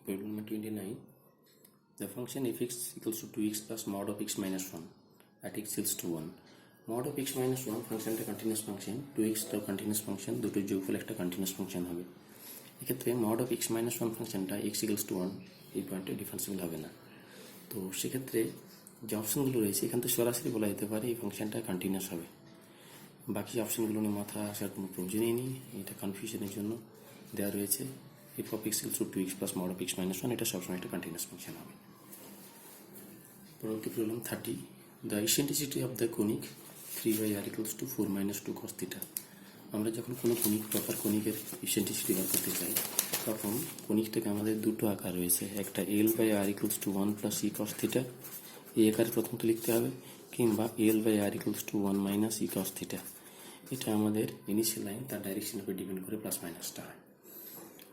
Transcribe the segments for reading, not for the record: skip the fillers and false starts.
Problem number 29. The function fx equals to 2x plus mod of x minus 1 at x equals to 1. Mod of x minus 1 ফাংশনটা continuous function, 2x টাও continuous function, দুটো যোগফল একটা continuous function হবে। এক্ষেত্রে mod of x minus 1 ফাংশনটা x equals to 1 এই পয়েন্টে ডিফারেন্সিয়েবল হবে না। তো সেক্ষেত্রে যে অপশনগুলো রয়েছে এখান থেকে সরাসরি বলা যেতে পারে এই ফাংশনটা কন্টিনিউয়াস হবে। বাকি অপশনগুলো নিয়ে মাথা আসার কোনো প্রয়োজনই নেই, এটা কনফিউশনের জন্য দেওয়া রয়েছে। f of x equals to 2x plus mod of x minus 1 এটা সবসময় একটা কন্টিনিউয়াস ফাংশন হবে। পরবর্তী problem 30. The eccentricity of the conic 3/r equals to 4 minus 2 cos theta. আমরা যখন কোনো কনিক প্রপার কনিকের ইসেন্ট্রিসিটি বার করতে চাই তখন কনিকটাকে আমাদের দুটো আকার রয়েছে, একটা l/r equals to 1 plus e cos theta এই আকারে প্রথমত লিখতে হবে, কিংবা l/r equals to 1 minus e cos theta। এটা আমাদের ইনিশিয়াল লাইন তার ডাইরেকশনের উপর ডিপেন্ড করে প্লাস মাইনাসটা হয়।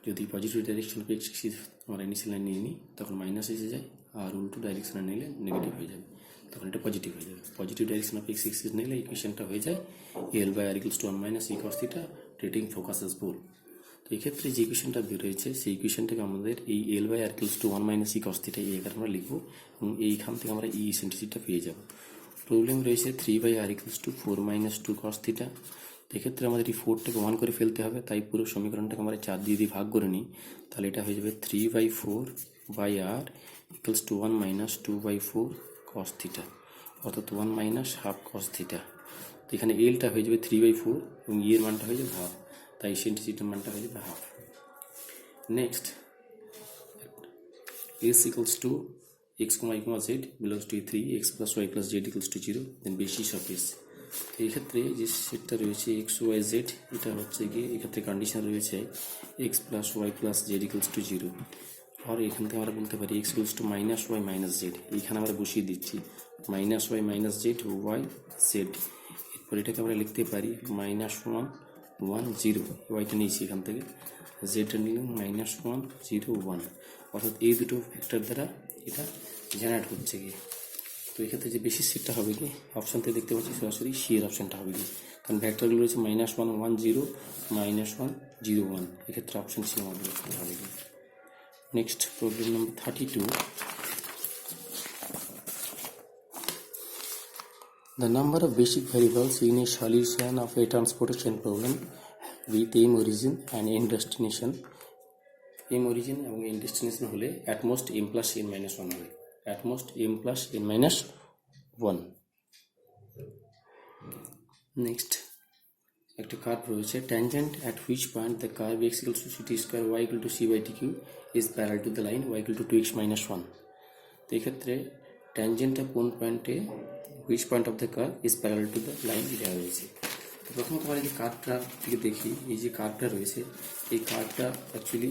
যদি positive direction of x axis আমরা ইনিশিয়াল লাইন নিয়ে নিই তখন মাইনাস এসে যায়, আর উল্টো ডাইরেকশনে নিলে নেগেটিভ হয়ে যাবে, তখন এটা পজিটিভ হয়ে যাবে। Positive direction of x axis নিলে ইকুয়েশনটা হয়ে যায় l/r equals to 1 minus e cos theta treating focus as pole. তো এক্ষেত্রে যে ইকুয়েশনটা বের হয়েছে সেই ইকুয়েশনটাকে আমাদের এই l/r equals to 1 minus e cos theta এই আকারে আমরা লিখবো এবং এইখান থেকে আমরা এই ইসেন্ট্রিসিটিটা পেয়ে যাব। প্রবলেম রয়েছে 3/r equals to 4 minus 2 cos theta। এক্ষেত্রে আমাদের এই 4টাকে 1 করে ফেলতে হবে, তাই পুরো সমীকরণটাকে আমরা 4 দিয়ে ভাগ করে নিই, তাহলে এটা হয়ে যাবে 3/4/r equals to 1 minus 2/4 cos theta, অর্থাৎ 1 minus half cos theta। তো এখানে এলটা হয়ে যাবে 3/4 এবং এর মানটা হয়ে যাবে হাফ, তাই ইসেন্ট্রিসিটির মানটা হয়ে যাবে half. Next s equals to x, y, z belongs to 3 x plus y plus z equals to 0, then basis of s। তো এই ক্ষেত্রে যে সেটটা রয়েছে এক্স ওয়াই জেড, এটা হচ্ছে গিয়ে এক্ষেত্রে কন্ডিশন রয়েছে x plus y plus z equals to 0, আর এখান থেকে আমরা বলতে পারি x equals to minus y minus z. এইখানে আমরা বসিয়ে দিচ্ছি minus y minus z y z. এরপর এটাকে আমরা লিখতে পারি -1 1 0, ওয়াইটা নিয়েছি এখান থেকে, জেডটা নিলাম -1 0 1, অর্থাৎ এই দুটো ফ্যাক্টর দ্বারা এটা জেনারেট হচ্ছে গিয়ে। তো এক্ষেত্রে যে বেশি সেটটা হবে কি অপশান থেকে দেখতে পাচ্ছি সরাসরি সি এর অপশানটা হবে কি, কারণ ভ্যাক্টরগুলো রয়েছে -1 1 0 -1 0 1, এক্ষেত্রে অপশান সি আমাদের হবে কি। Next problem number 32. The number of basic variables in a solution of a transportation problem with aim origin and end destination, aim origin এবং end destination হলে at most m plus n minus 1 হবে, at most m plus n minus 1. Next একটা curve রয়েছে, tangent at which point the curve x equals to ct square y equal to c by dq is parallel to the line y equal to 2x minus 1। তো এক্ষেত্রে ট্যানজেন্টটা কোন পয়েন্টে, which point of the curve is parallel to the line দেওয়া রয়েছে। তো প্রথমত আমরা এই কার্ভটা থেকে দেখি, এই যে কার্ভটা রয়েছে এই কার্ভটা অ্যাকচুয়ালি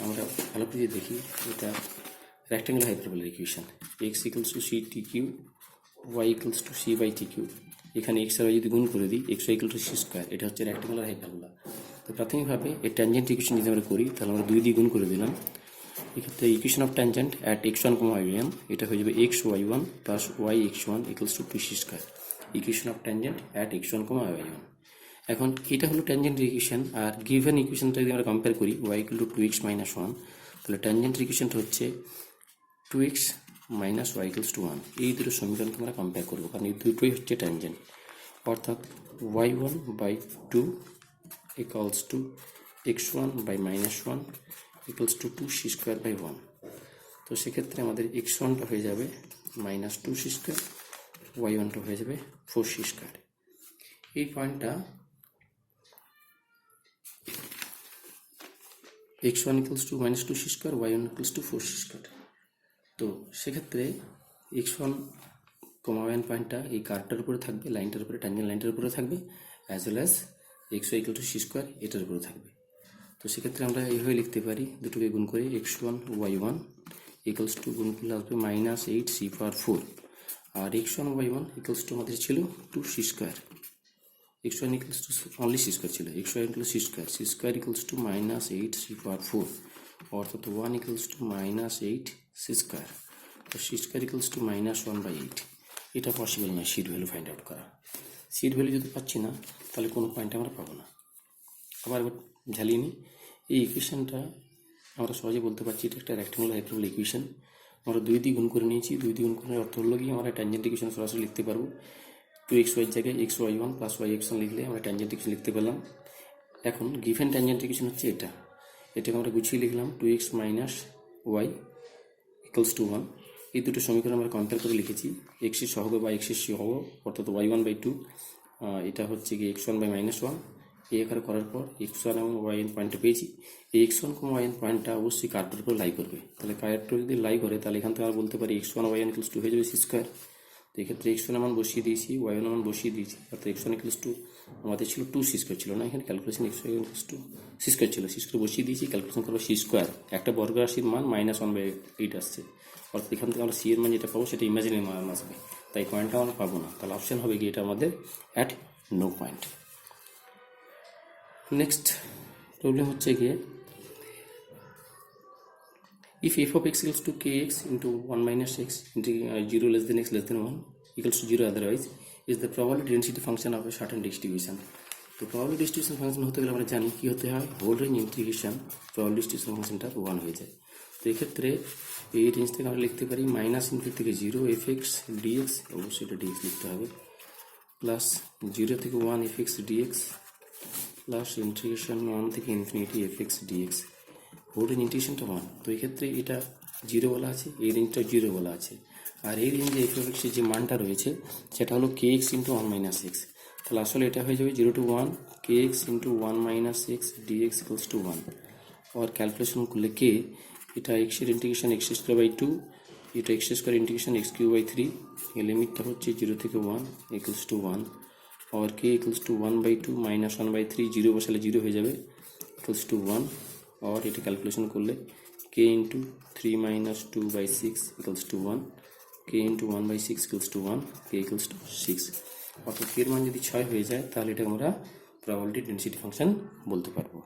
আমরা ভালো করে দেখি, এটা rectangular hyperbola equation, x equals to c t cube y equals to c by t cube। এখানে x আর y যদি গুণ করে দিই x y equal to c square, এটা হচ্ছে রেক্ট্যাঙ্গুলার হাইপারবোলা। তো প্রাথমিকভাবে এই ট্যানজেন্ট ইকুয়েশন যদি আমরা করি তাহলে আমরা 2 দিয়ে গুণ করে দিলাম। এক্ষেত্রে equation of tangent at x1, y1 এটা হয়ে যাবে x y1 plus y x1 equals to 2c square, equation of tangent at x1, y1। এখন এটা হলো ট্যানজেন্ট ইকুয়েশন, আর গিভেন ইকুয়েশনটা যদি আমরা কম্পেয়ার করি y equal to 2x minus 1, তাহলে ট্যানজেন্ট ইকুয়েশনটা হচ্ছে 2x minus y equals to 1। এই দুটো সমীকরণ আমরা কম্পেয়ার করবো, কারণ এই দুটোই হচ্ছে ট্যানজেন্ট, অর্থাৎ y1/2 equals to x1/-1 equals to 2c square by 1। তো সেক্ষেত্রে আমাদের x1টা হয়ে যাবে -2c স্কোয়ার, y1টা হয়ে যাবে 4c স্কোয়ার। এই পয়েন্টটা x1 equals to -2c square, y1 equals to 4c square. তো সেক্ষেত্রে x1, y1 পয়েন্টটা এই কার্ভটার উপরে থাকবে, লাইনটার উপরে, ট্যানজেন্ট লাইনটার উপরে থাকবে, as well as xy equal to c square এটার উপরে থাকবে। তো সেক্ষেত্রে আমরা এইভাবে লিখতে পারি, দুটোকে গুণ করে x1 y1 ইকুয়ালস টু গুণ করলে আসবে -8c power 4, R x1 y1 equals to আমাদের ছিল 2c square, x1 equals to only c square ছিল, x1 equals c square equals to -8c পাওয়ার 4, অর্থাৎ 1 ইকুয়ালস টু -8c স্কোয়ার, তো c স্কোয়ার ইকুয়ালস টু -1/8। এটা possible নয় seat value find out করা। Seat value যদি পাচ্ছি না তাহলে কোনো পয়েন্ট আমরা পাবো না। আবার ঝালিয়ে নিই, এই ইকুয়েশনটা আমরা সহজে বলতে পারছি এটা একটা রেক্ট্যাঙ্গুলার হাইপারবোলিক ইকুয়েশন। আমরা 2 দিয়ে গুণ করে নিয়েছি, 2 দিয়ে গুণ করার অর্থ হলো কি আমরা ট্যানজেন্ট ইকুয়েশন সরাসরি লিখতে পারবো। 2xy এর জায়গায় xy1 প্লাস yx1 লিখলে আমরা ট্যানজেন্ট ইকুয়েশন লিখতে পেলাম। এখন গিভেন ট্যানজেন্ট ইকুয়েশন হচ্ছে এটাকে আমরা গুছিয়ে লিখলাম 2x minus y equals to 1। এই দুটো সমীকরণ আমরা কম্পেয়ার করে লিখেছি, x এর সহগ বা x এর সহগ অর্থাৎ y1/2, এটা হচ্ছে কি x1/-1 এই আকারে করার পর x1 এবং yn পয়েন্টটা পেয়েছি। এই x1, yn পয়েন্টটা অবশ্যই কার্ভের উপর লাই করবে, তাহলে কার্ভটা যদি লাই করে তাহলে এখান থেকে আমরা বলতে পারি x1 yn ইকুয়ালস টু হয়ে যাবে c স্কোয়ার। তো এক্ষেত্রে x1 মান বসিয়ে দিয়েছি, y1 মান বসিয়ে দিয়েছি, অর্থাৎ x1 ইকুয়ালস টু আমাদের ছিল 2c স্কোয়ার ছিল না, এখানে calculation x1 equals to c square ছিল, c স্কোয়ার বসিয়ে দিয়েছি, ক্যালকুলেশন করবো c স্কোয়ার। একটা বর্গ রাশির মান -1/8 আসছে, অর্থাৎ এখান থেকে আমরা c এর মান যেটা পাবো সেটা ইমাজিনারি মান আসবে, তাই পয়েন্টটা আমরা পাবো না, তাহলে অপশন হবে কি এটা আমাদের at no point. Next problem হচ্ছে গিয়ে if f of x equals to kx into 1 minus x into 0 less than x less than 1 equals to 0 otherwise is the probability density function of a certain distribution। তো probability distribution function হতে গেলে আমরা জানি কি হতে হয়, whole range integration probability distribution ফাংশনটা 1 হয়ে যায়। তো এক্ষেত্রে এই রেঞ্জ থেকে আমরা লিখতে পারি -∞ থেকে 0 fx dx, অবশ্যই এটা dx লিখতে হবে, প্লাস 0 থেকে 1 fx dx প্লাস ইন্টিগ্রেশন 1 থেকে infinity fx dx, whole range ইন্টিগ্রেশনটা 1। তো এক্ষেত্রে এটা 0 বলা আছে, এই রেঞ্জটা 0 বলা আছে, আর এই রেঞ্জে f of x এর যে মানটা রয়েছে সেটা হলো kx ইন্টু 1 মাইনাস এক্স, তাহলে আসলে এটা হয়ে যাবে 0 to 1 kx into 1 minus x dx equals to 1। আর ক্যালকুলেশন করলে k এটা x এর ইন্টিগ্রেশন x²/2, এটা x² ইন্টিগ্রেশন x³/3, এই লিমিটটা হচ্ছে 0 থেকে 1 ইকুয়ালস টু 1, और k इक्वल्स टू 1/2 माइनस 1/3, 0 বসালে 0 হয়ে যাবে, ইকুয়ালস টু 1, और এটা ক্যালকুলেশন করলে k into 3 minus 2/6 equals to 1, k into 1/6 equals to 1, k equals to 6। অর্থাৎ k এর মান যদি 6 হয়ে যায় তাহলে এটা আমরা প্রবাবিলিটি ডেনসিটি ফাংশন বলতে পারবো।